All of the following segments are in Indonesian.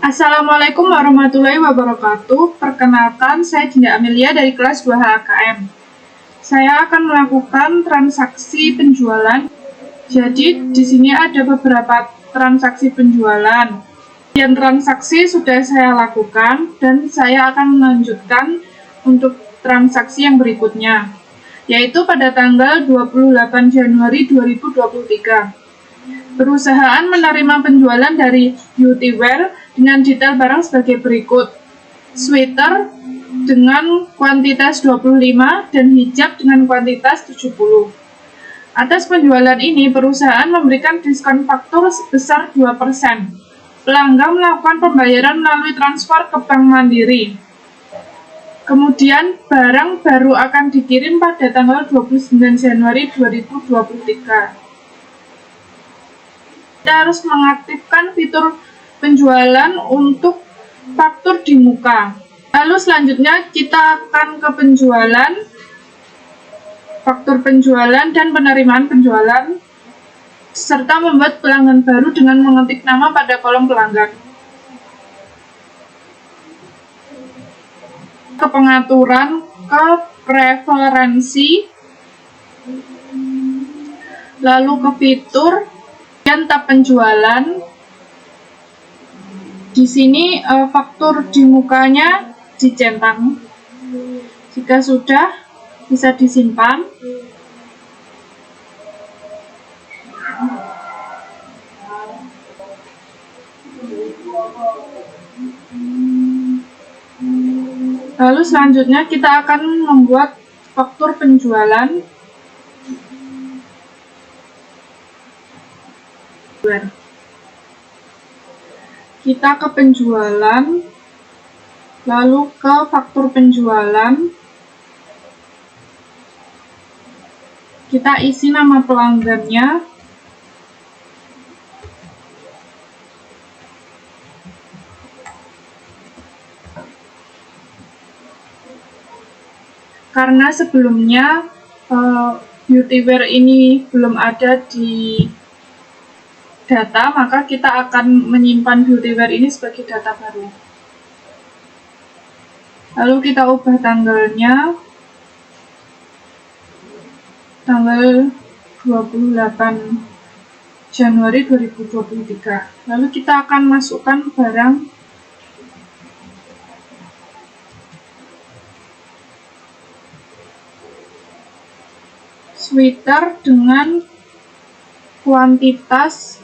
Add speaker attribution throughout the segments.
Speaker 1: Assalamualaikum warahmatullahi wabarakatuh. Perkenalkan, saya Dinda Amelia dari kelas 2 HKM. Saya akan melakukan transaksi penjualan. Jadi, di sini ada beberapa transaksi penjualan. Yang transaksi sudah saya lakukan dan saya akan melanjutkan untuk transaksi yang berikutnya, yaitu pada tanggal 28 Januari 2023. Perusahaan menerima penjualan dari Beautywear dengan detail barang sebagai berikut. Sweater dengan kuantitas 25 dan hijab dengan kuantitas 70. Atas penjualan ini, perusahaan memberikan diskon faktur sebesar 2%. Pelanggan melakukan pembayaran melalui transfer ke Bank Mandiri. Kemudian, barang baru akan dikirim pada tanggal 29 Januari 2023. Kita harus mengaktifkan fitur penjualan untuk faktur di muka. Lalu selanjutnya kita akan ke penjualan, faktur penjualan dan penerimaan penjualan, serta membuat pelanggan baru dengan mengetik nama pada kolom pelanggan. Ke pengaturan, ke preferensi, lalu ke fitur dan tab penjualan. Di sini faktur di mukanya dicentang. Jika sudah, bisa disimpan. Lalu selanjutnya kita akan membuat faktur penjualan. Kita ke penjualan, lalu ke faktur penjualan. Kita isi nama pelanggannya. Karena sebelumnya Beautywear ini belum ada di data, maka kita akan menyimpan Beautywear ini sebagai data baru. Lalu kita ubah tanggalnya, tanggal 28 Januari 2023. Lalu kita akan masukkan barang sweater dengan kuantitas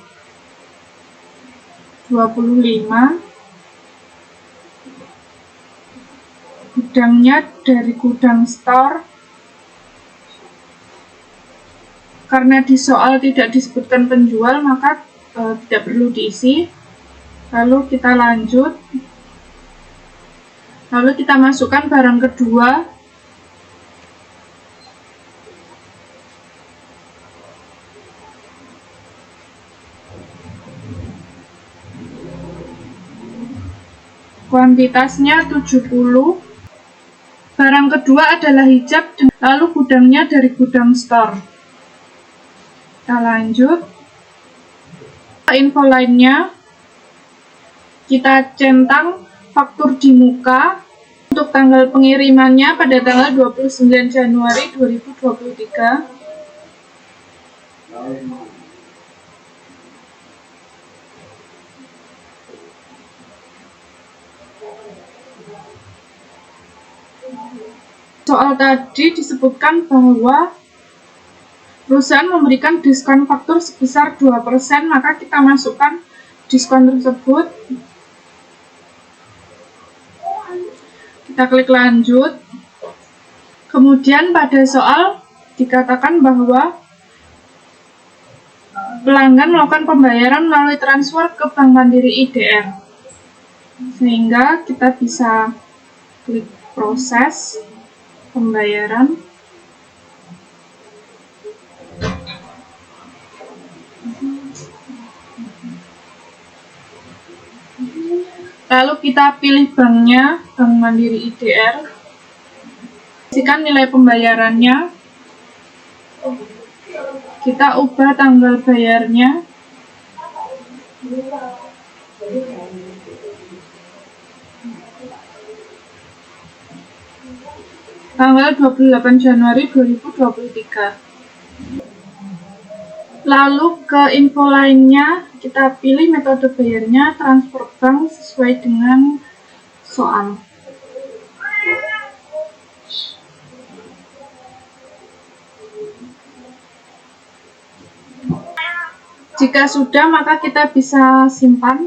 Speaker 1: 25, gudangnya dari gudang store. Karena di soal tidak disebutkan penjual, maka tidak perlu diisi. Lalu kita lanjut. Lalu kita masukkan barang kedua. Kuantitasnya 70. Barang kedua adalah hijab, lalu gudangnya dari gudang store. Kita lanjut. Info lainnya, kita centang faktur di muka untuk tanggal pengirimannya pada tanggal 29 Januari 2023. Soal tadi disebutkan bahwa perusahaan memberikan diskon faktur sebesar 2%, maka kita masukkan diskon tersebut. Kita klik lanjut. Kemudian pada soal dikatakan bahwa pelanggan melakukan pembayaran melalui transfer ke Bank Mandiri IDR. Sehingga kita bisa klik proses pembayaran. Lalu kita pilih banknya, Bank Mandiri IDR. Isikan nilai pembayarannya. Kita ubah tanggal bayarnya. Tanggal 28 Januari 2023. Lalu ke info lainnya, kita pilih metode bayarnya transfer bank sesuai dengan soal. Jika sudah, maka kita bisa simpan.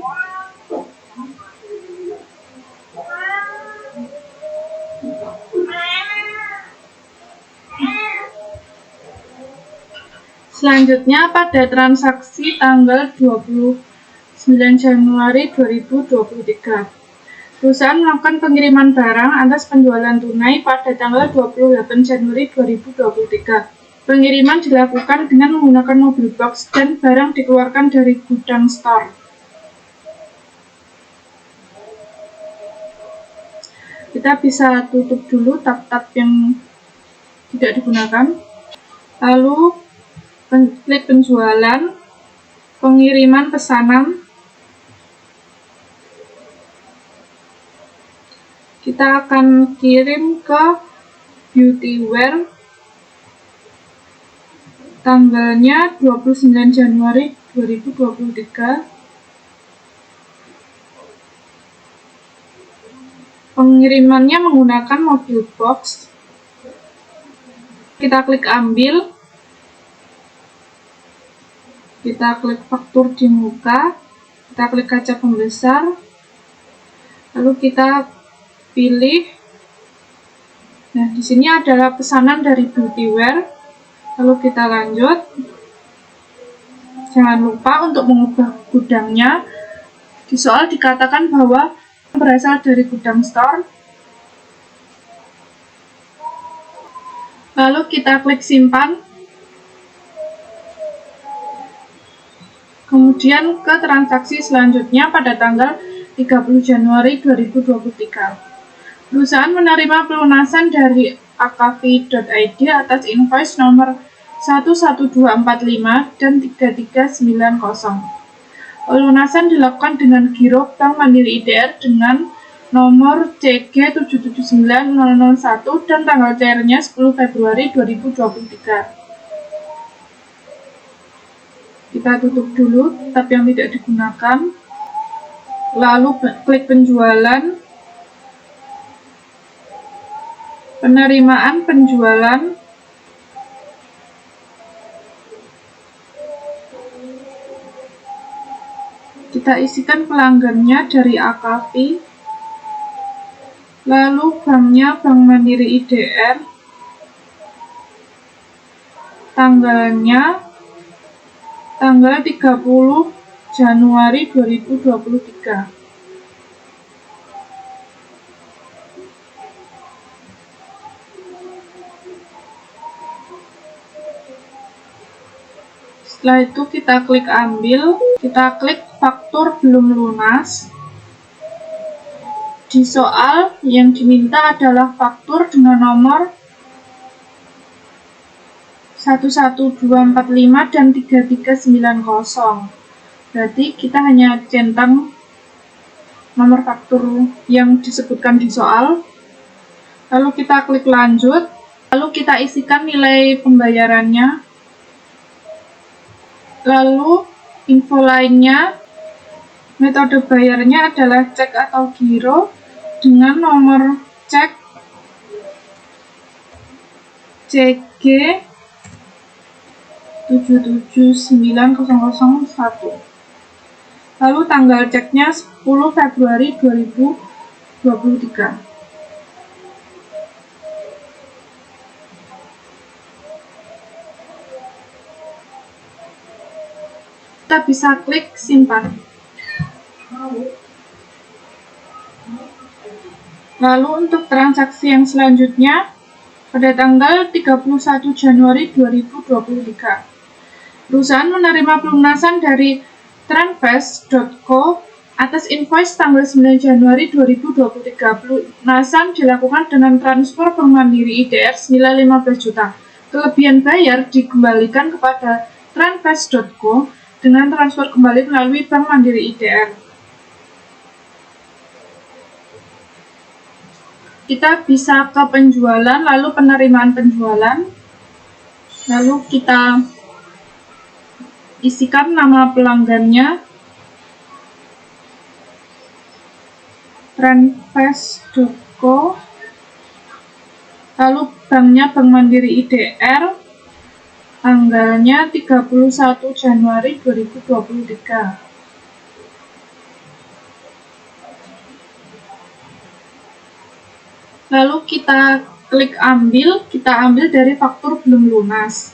Speaker 1: Selanjutnya, pada transaksi tanggal 29 Januari 2023, perusahaan melakukan pengiriman barang atas penjualan tunai pada tanggal 28 Januari 2023. Pengiriman dilakukan dengan menggunakan mobil box dan barang dikeluarkan dari gudang store. Kita bisa tutup dulu tab-tab yang tidak digunakan. Lalu klik penjualan, pengiriman pesanan. Kita akan kirim ke Beautywear. Tanggalnya 29 Januari 2023. Pengirimannya menggunakan mobil box. Kita klik ambil. Kita klik faktur di muka. Kita klik kaca pembesar. Lalu kita pilih. Nah, di sini adalah pesanan dari Beautywear. Lalu kita lanjut. Jangan lupa untuk mengubah gudangnya. Di soal dikatakan bahwa berasal dari gudang store. Lalu kita klik simpan. Kemudian ke transaksi selanjutnya pada tanggal 30 Januari 2023. Perusahaan menerima pelunasan dari akv.id atas invoice nomor 11245 dan 3390. Pelunasan dilakukan dengan giro Bank Mandiri IDR dengan nomor CG779001 dan tanggal cairnya 10 Februari 2023. Kita tutup dulu tab yang tidak digunakan. Lalu klik penjualan. Penerimaan penjualan. Kita isikan pelanggannya dari AKV. Lalu banknya Bank Mandiri IDR. Tanggalnya tanggal 30 Januari 2023. Setelah itu kita klik ambil, kita klik faktur belum lunas. Di soal yang diminta adalah faktur dengan nomor 11245 dan 3390. Berarti kita hanya centang nomor faktur yang disebutkan di soal. Lalu kita klik lanjut. Lalu kita isikan nilai pembayarannya. Lalu info lainnya, metode bayarnya adalah cek atau giro dengan nomor cek CG 779001. Lalu tanggal ceknya 10 Februari 2023. Kita bisa klik simpan. Lalu untuk transaksi yang selanjutnya pada tanggal 31 Januari 2023. Perusahaan menerima pelunasan dari Tranvest.co atas invoice tanggal 9 Januari 2023. Pelunasan dilakukan dengan transfer Bank Mandiri IDR senilai 15 juta. Kelebihan bayar dikembalikan kepada Tranvest.co dengan transfer kembali melalui Bank Mandiri IDR. kita bisa ke penjualan, lalu penerimaan penjualan, lalu kita isikan nama pelanggannya, Trendfast.co, lalu banknya Bank Mandiri IDR, tanggalnya 31 Januari 2023. Lalu kita klik ambil, kita ambil dari faktur belum lunas.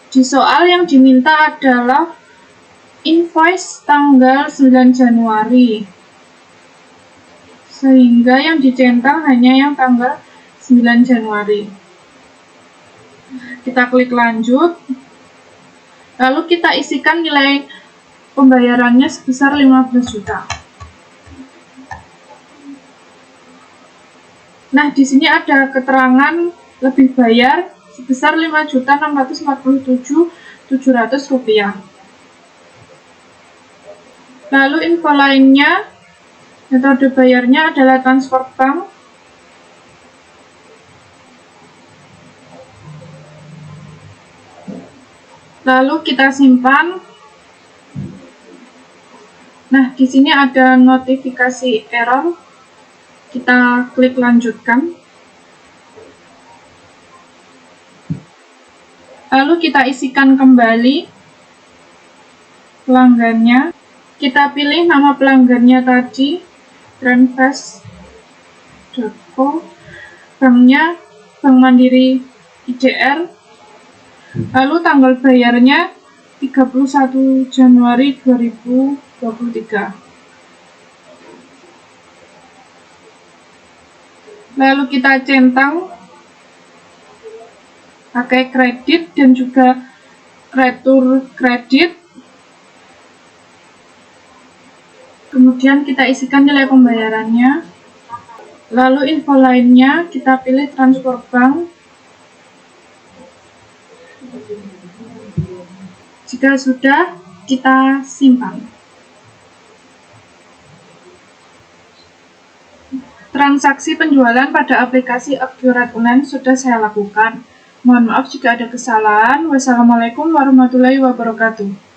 Speaker 1: Di soal yang diminta adalah invoice tanggal 9 Januari. Sehingga yang dicentang hanya yang tanggal 9 Januari. Kita klik lanjut. Lalu kita isikan nilai pembayarannya sebesar 15 juta. Nah, di sini ada keterangan lebih bayar sebesar Rp5.647.700. Lalu info lainnya, metode bayarnya adalah transfer bank. Lalu kita simpan. Nah, di sini ada notifikasi error. Kita klik lanjutkan. Lalu kita isikan kembali pelanggannya. Kita pilih nama pelanggannya tadi, Trendfast.co, banknya Bank Mandiri IDR. Lalu tanggal bayarnya 31 Januari 2023. Lalu kita centang pakai kredit dan juga retur kredit. Kemudian kita isikan nilai pembayarannya. Lalu info lainnya kita pilih transfer bank. Jika sudah, kita simpan. Transaksi penjualan pada aplikasi Accurate Online sudah saya lakukan. Mohon maaf jika ada kesalahan. Wassalamualaikum warahmatullahi wabarakatuh.